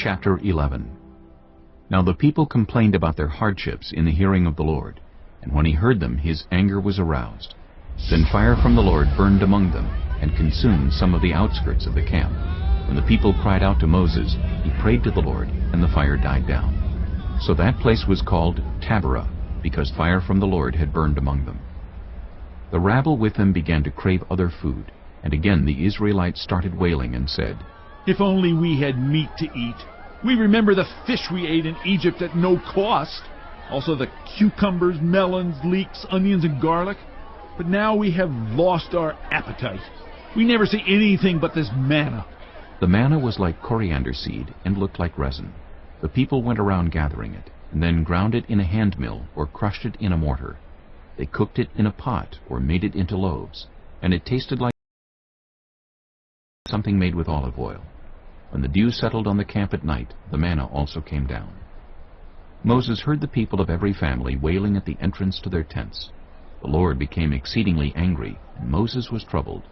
Chapter 11. Now the people complained about their hardships in the hearing of the Lord, and when he heard them, his anger was aroused. Then fire from the Lord burned among them, and consumed some of the outskirts of the camp. When the people cried out to Moses, he prayed to the Lord, and the fire died down. So that place was called Taberah, because fire from the Lord had burned among them. The rabble with them began to crave other food, and again the Israelites started wailing and said, "If only we had meat to eat. We remember the fish we ate in Egypt at no cost. Also the cucumbers, melons, leeks, onions, and garlic. But now we have lost our appetite. We never see anything but this manna." The manna was like coriander seed and looked like resin. The people went around gathering it, and then ground it in a hand mill or crushed it in a mortar. They cooked it in a pot or made it into loaves, and it tasted like something made with olive oil. When the dew settled on the camp at night, the manna also came down. Moses heard the people of every family wailing at the entrance to their tents. The Lord became exceedingly angry, and Moses was troubled.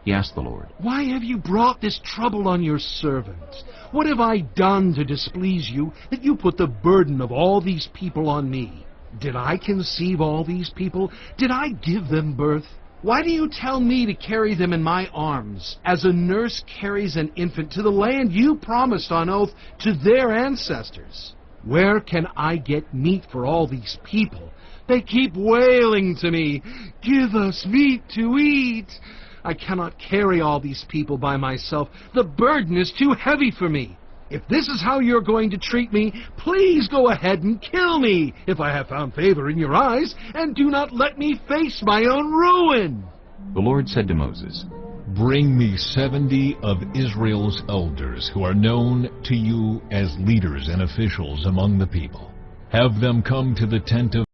He asked the Lord, "Why have you brought this trouble on your servant? What have I done to displease you, that you put the burden of all these people on me? Did I conceive all these people? Did I give them birth? Why do you tell me to carry them in my arms, as a nurse carries an infant to the land you promised on oath to their ancestors? Where can I get meat for all these people? They keep wailing to me, 'Give us meat to eat.' I cannot carry all these people by myself. The burden is too heavy for me. If this is how you're going to treat me, please go ahead and kill me, if I have found favor in your eyes, and do not let me face my own ruin." The Lord said to Moses, "Bring me 70 of Israel's elders who are known to you as leaders and officials among the people. Have them come to the tent of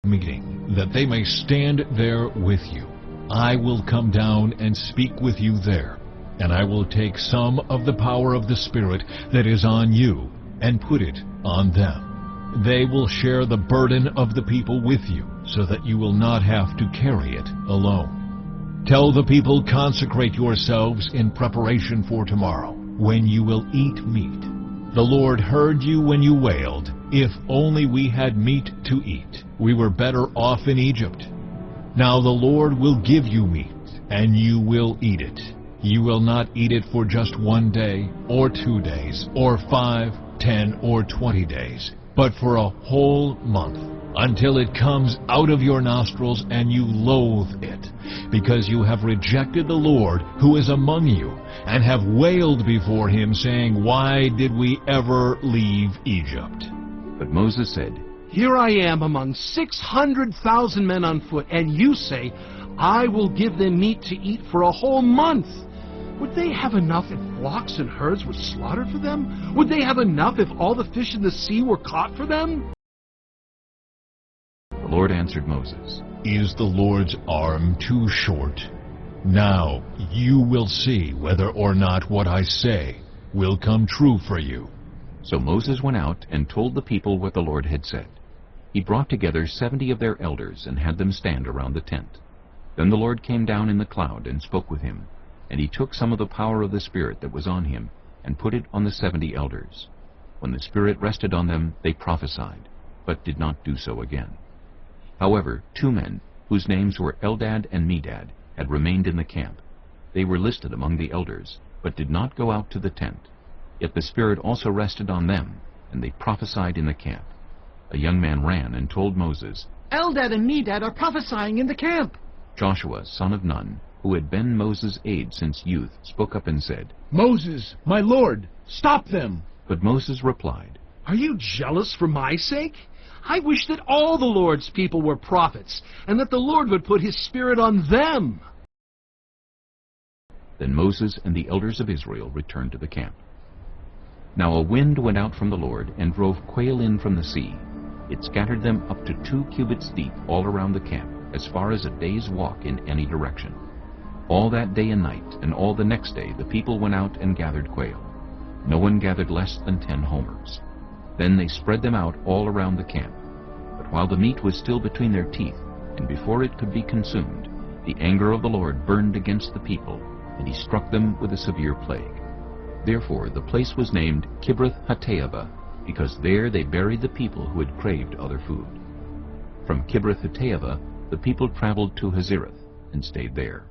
meeting, that they may stand there with you. I will come down and speak with you there, and I will take some of the power of the Spirit that is on you and put it on them. They will share the burden of the people with you, so that you will not have to carry it alone. Tell the people, consecrate yourselves in preparation for tomorrow, when you will eat meat. The Lord heard you when you wailed, 'If only we had meat to eat. We were better off in Egypt.' Now the Lord will give you meat, and you will eat it. You will not eat it for just 1 day, or 2 days, or 5, 10, or 20 days, but for a whole month, until it comes out of your nostrils and you loathe it, because you have rejected the Lord who is among you, and have wailed before him, saying, 'Why did we ever leave Egypt?'" But Moses said, "Here I am among 600,000 men on foot, and you say, 'I will give them meat to eat for a whole month.' Would they have enough if flocks and herds were slaughtered for them? Would they have enough if all the fish in the sea were caught for them?" The Lord answered Moses, "Is the Lord's arm too short? Now you will see whether or not what I say will come true for you." So Moses went out and told the people what the Lord had said. He brought together 70 of their elders and had them stand around the tent. Then the Lord came down in the cloud and spoke with him, and he took some of the power of the Spirit that was on him and put it on the 70 elders. When the Spirit rested on them, they prophesied, but did not do so again. However, 2 men, whose names were Eldad and Medad, had remained in the camp. They were listed among the elders, but did not go out to the tent. Yet the Spirit also rested on them, and they prophesied in the camp. A young man ran and told Moses, "Eldad and Medad are prophesying in the camp." Joshua, son of Nun, who had been Moses' aide since youth, spoke up and said, "Moses, my lord, stop them." But Moses replied, "Are you jealous for my sake? I wish that all the Lord's people were prophets, and that the Lord would put his Spirit on them." Then Moses and the elders of Israel returned to the camp. Now a wind went out from the Lord and drove quail in from the sea. It scattered them up to 2 cubits deep all around the camp, as far as a day's walk in any direction. All that day and night, and all the next day, the people went out and gathered quail. No one gathered less than 10 homers. Then they spread them out all around the camp. But while the meat was still between their teeth, and before it could be consumed, the anger of the Lord burned against the people, and he struck them with a severe plague. Therefore the place was named Kibroth-Hattaavah, because there they buried the people who had craved other food. From Kibroth-Hattaavah the people traveled to Hazerath and stayed there.